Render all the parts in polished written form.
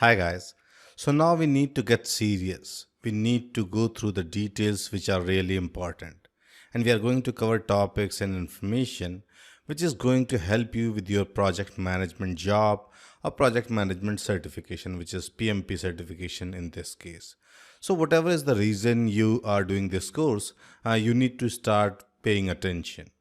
Hi guys. So now we need to get serious. We need to go through the details which are really important. And we are going to cover topics and information which is going to help you with your project management job or project management certification, which is PMP certification in this case. So whatever is the reason you are doing this course, you need to start paying attention.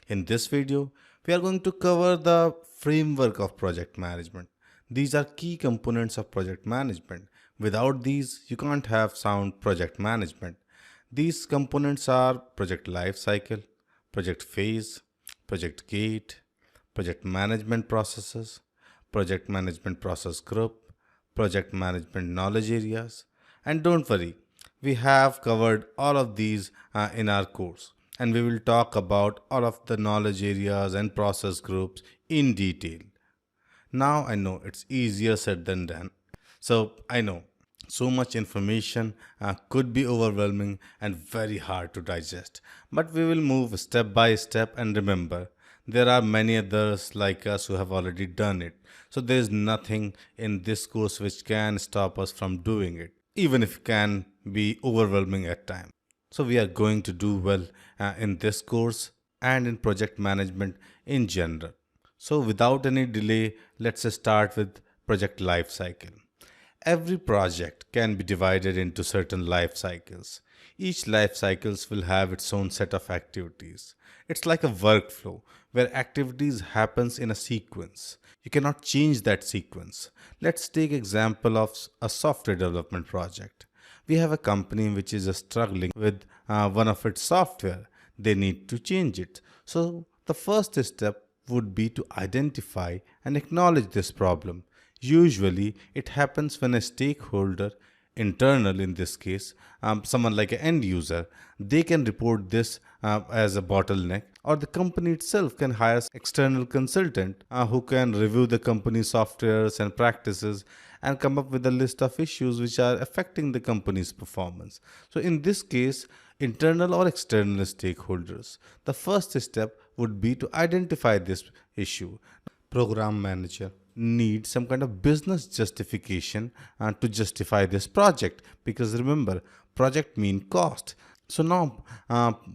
In this video, we are going to cover the framework of project management. These are key components of project management. Without these, you can't have sound project management. These components are project lifecycle, project phase, project gate, project management processes, project management process group, project management knowledge areas. And don't worry, we have covered all of these in our course, and we will talk about all of the knowledge areas and process groups in detail. Now I know it's easier said than done. So I know so much information could be overwhelming and very hard to digest. But we will move step by step, and remember, there are many others like us who have already done it. So there is nothing in this course which can stop us from doing it, even if it can be overwhelming at times. So we are going to do well in this course and in project management in general. So without any delay, let's start with project life cycle. Every project can be divided into certain life cycles. Each life cycles will have its own set of activities. It's like a workflow where activities happens in a sequence. You cannot change that sequence. Let's take example of a software development project. We have a company which is struggling with one of its software. They need to change it. So the first step would be to identify and acknowledge this problem. Usually, it happens when a stakeholder, internal in this case, someone like an end user, they can report this as a bottleneck, or the company itself can hire external consultant who can review the company's softwares and practices and come up with a list of issues which are affecting the company's performance. So in this case, internal or external stakeholders, the first step would be to identify this issue. Program manager need some kind of business justification to justify this project, because remember, project mean cost. So now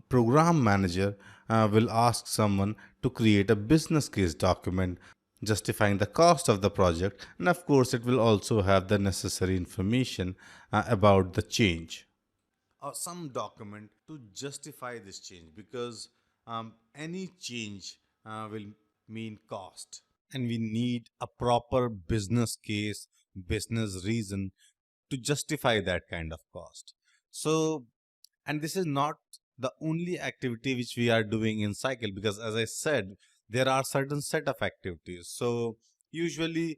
program manager will ask someone to create a business case document justifying the cost of the project, and of course it will also have the necessary information about the change or some document to justify this change, because any change will mean cost, and we need a proper business case, business reason to justify that kind of cost. So, and this is not the only activity which we are doing in cycle, because as I said, there are certain set of activities. So usually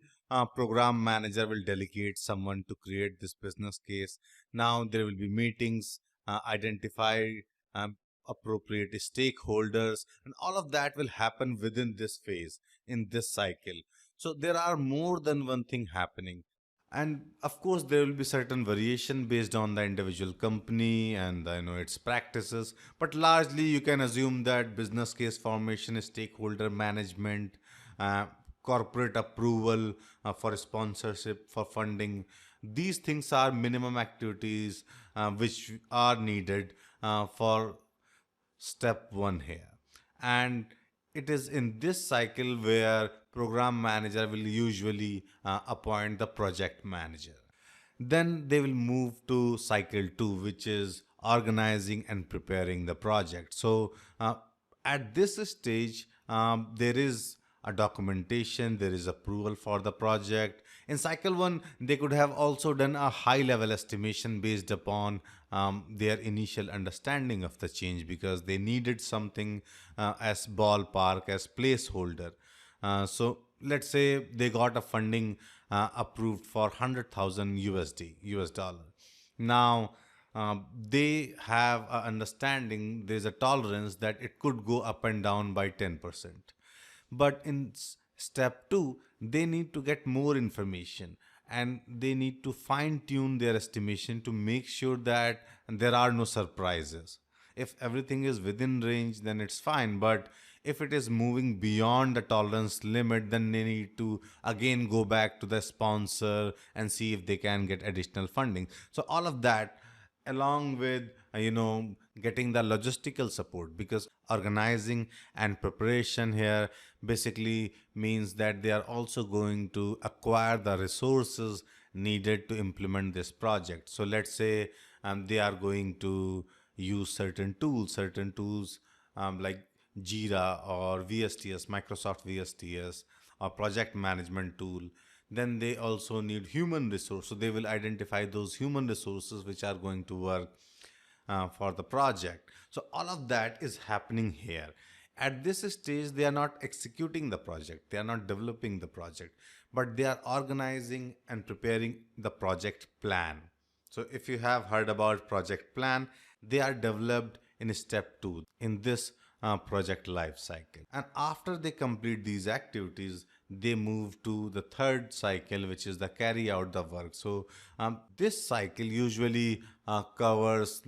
program manager will delegate someone to create this business case. Now there will be meetings, identify um, appropriate stakeholders, and all of that will happen within this phase, in this cycle. So there are more than one thing happening, and of course there will be certain variation based on the individual company and its practices, but largely you can assume that business case formation, stakeholder management, uh, corporate approval for sponsorship, for funding, these things are minimum activities which are needed for step one here. And it is in this cycle where program manager will usually appoint the project manager. Then they will move to cycle 2, which is organizing and preparing the project. So at this stage, there is a documentation, there is approval for the project. In cycle 1, they could have also done a high level estimation based upon their initial understanding of the change, because they needed something as ballpark, as placeholder. So let's say they got a funding approved for 100,000 USD, US dollar. Now they have a understanding, there's a tolerance that it could go up and down by 10%. But in step 2, they need to get more information, and they need to fine tune their estimation to make sure that there are no surprises. If everything is within range, then it's fine. But If it is moving beyond the tolerance limit, then they need to again go back to the sponsor and see if they can get additional funding. So all of that, along with getting the logistical support, because organizing and preparation here basically means that they are also going to acquire the resources needed to implement this project. So let's say they are going to use certain tools like Jira or VSTS, Microsoft VSTS, or project management tool. Then they also need human resource. So they will identify those human resources which are going to work for the project. So all of that is happening here. At this stage, they are not executing the project, they are not developing the project, but they are organizing and preparing the project plan. So if you have heard about project plan, they are developed in step 2 in this project life cycle. And after they complete these activities, they move to the third cycle, which is the carry out the work. So this cycle usually covers,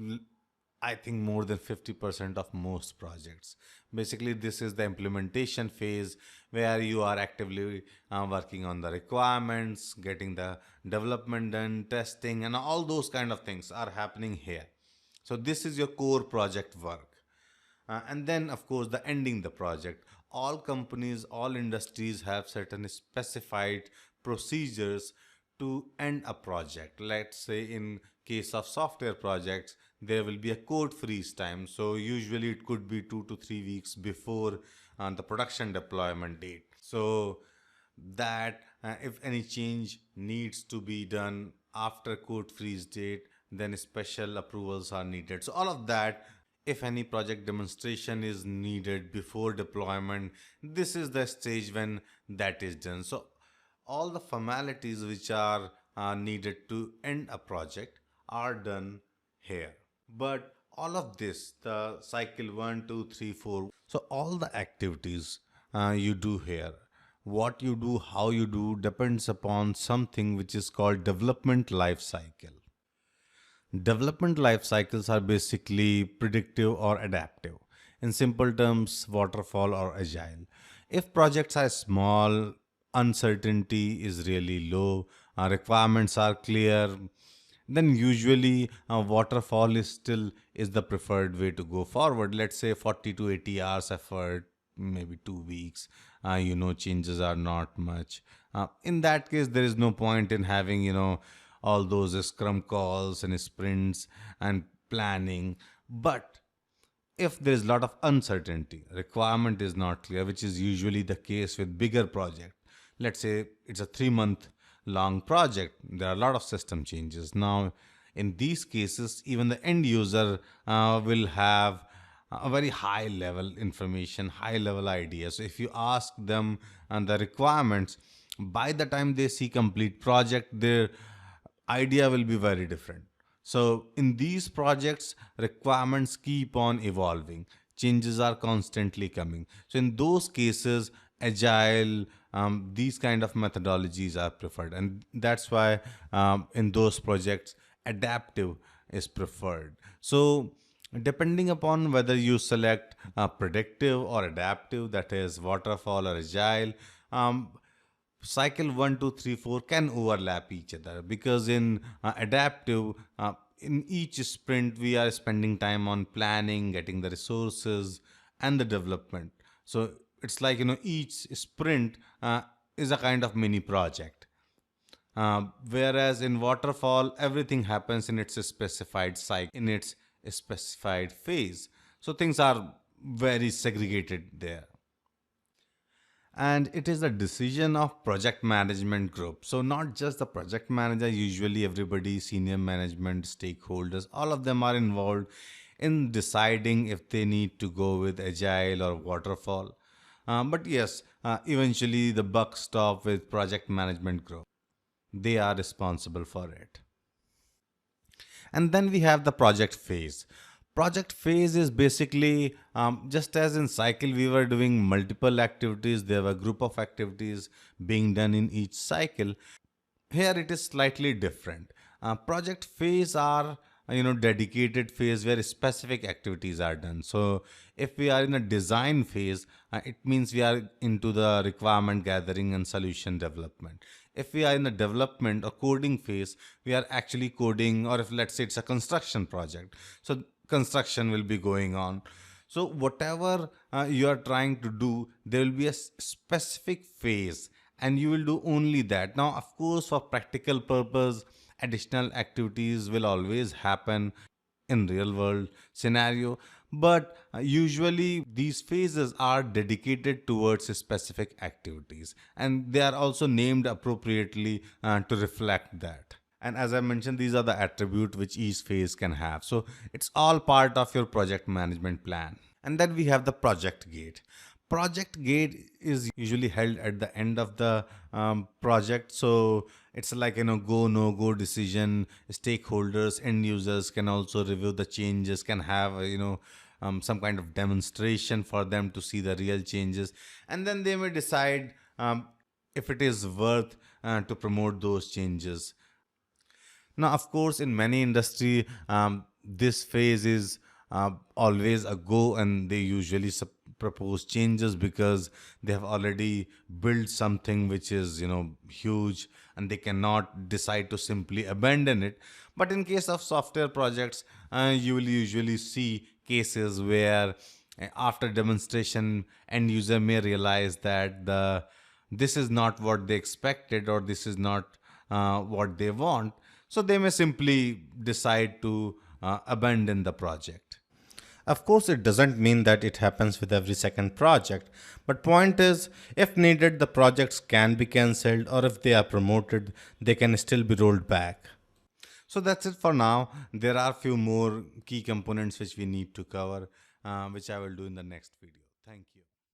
I think, more than 50% of most projects. Basically, this is the implementation phase where you are actively working on the requirements, getting the development done, testing, and all those kind of things are happening here. So this is your core project work. And then, of course, the ending the project. All companies, all industries have certain specified procedures to end a project. Let's say in case of software projects, there will be a code freeze time. So usually it could be 2 to 3 weeks before the production deployment date. So that if any change needs to be done after code freeze date, then special approvals are needed. So all of that, if any project demonstration is needed before deployment, this is the stage when that is done. So all the formalities which are needed to end a project are done here. But all of this, the cycle 1, 2, 3, 4, so all the activities you do here, what you do, how you do, depends upon something which is called development life cycle. Development life cycles are basically predictive or adaptive. In simple terms, waterfall or agile. If projects are small, uncertainty is really low, requirements are clear, then usually waterfall is the preferred way to go forward. Let's say 40 to 80 hours effort, maybe 2 weeks. Changes are not much. In that case, there is no point in having all those scrum calls and sprints and planning. But if there is a lot of uncertainty, requirement is not clear, which is usually the case with bigger project. Let's say it's a 3 month long project, there are a lot of system changes. Now in these cases, even the end user will have a very high level information, high level ideas. So if you ask them the requirements, by the time they see complete project, their idea will be very different. So in these projects, requirements keep on evolving. Changes are constantly coming. So in those cases, agile, these kind of methodologies are preferred. And that's why in those projects, adaptive is preferred. So depending upon whether you select predictive or adaptive, that is waterfall or agile, cycle 1, 2, 3, 4 can overlap each other, because in adaptive, in each sprint we are spending time on planning, getting the resources and the development. So it's like each sprint is a kind of mini project, whereas in waterfall everything happens in its specified cycle, in its specified phase. So things are very segregated there. And it is a decision of project management group. So not just the project manager, usually everybody, senior management, stakeholders, all of them are involved in deciding if they need to go with agile or waterfall. But yes, eventually the buck stop with project management group. They are responsible for it. And then we have the project phase. Project phase is basically just as in cycle we were doing multiple activities, there were a group of activities being done in each cycle. Here it is slightly different. Project phase are dedicated phase where specific activities are done. So if we are in a design phase, it means we are into the requirement gathering and solution development. If we are in the development or coding phase, we are actually coding, or if let's say it's a construction project, so construction will be going on. So whatever you are trying to do, there will be a specific phase, and you will do only that. Now, of course, for practical purpose, additional activities will always happen in real world scenario, but usually these phases are dedicated towards specific activities, and they are also named appropriately to reflect that. And as I mentioned, these are the attributes which each phase can have. So it's all part of your project management plan. And then we have the project gate. Project gate is usually held at the end of the project. So it's like, go, no go decision. Stakeholders, end users can also review the changes, can have, some kind of demonstration for them to see the real changes. And then they may decide if it is worth to promote those changes. Now, of course, in many industry, this phase is always a go, and they usually propose changes because they have already built something which is huge, and they cannot decide to simply abandon it. But in case of software projects, you will usually see cases where after demonstration, end user may realize that this is not what they expected, or this is not what they want. So they may simply decide to abandon the project. Of course, it doesn't mean that it happens with every second project, but point is, if needed, the projects can be cancelled, or if they are promoted, they can still be rolled back. So that's it for now. There are few more key components which we need to cover, which I will do in the next video. Thank you.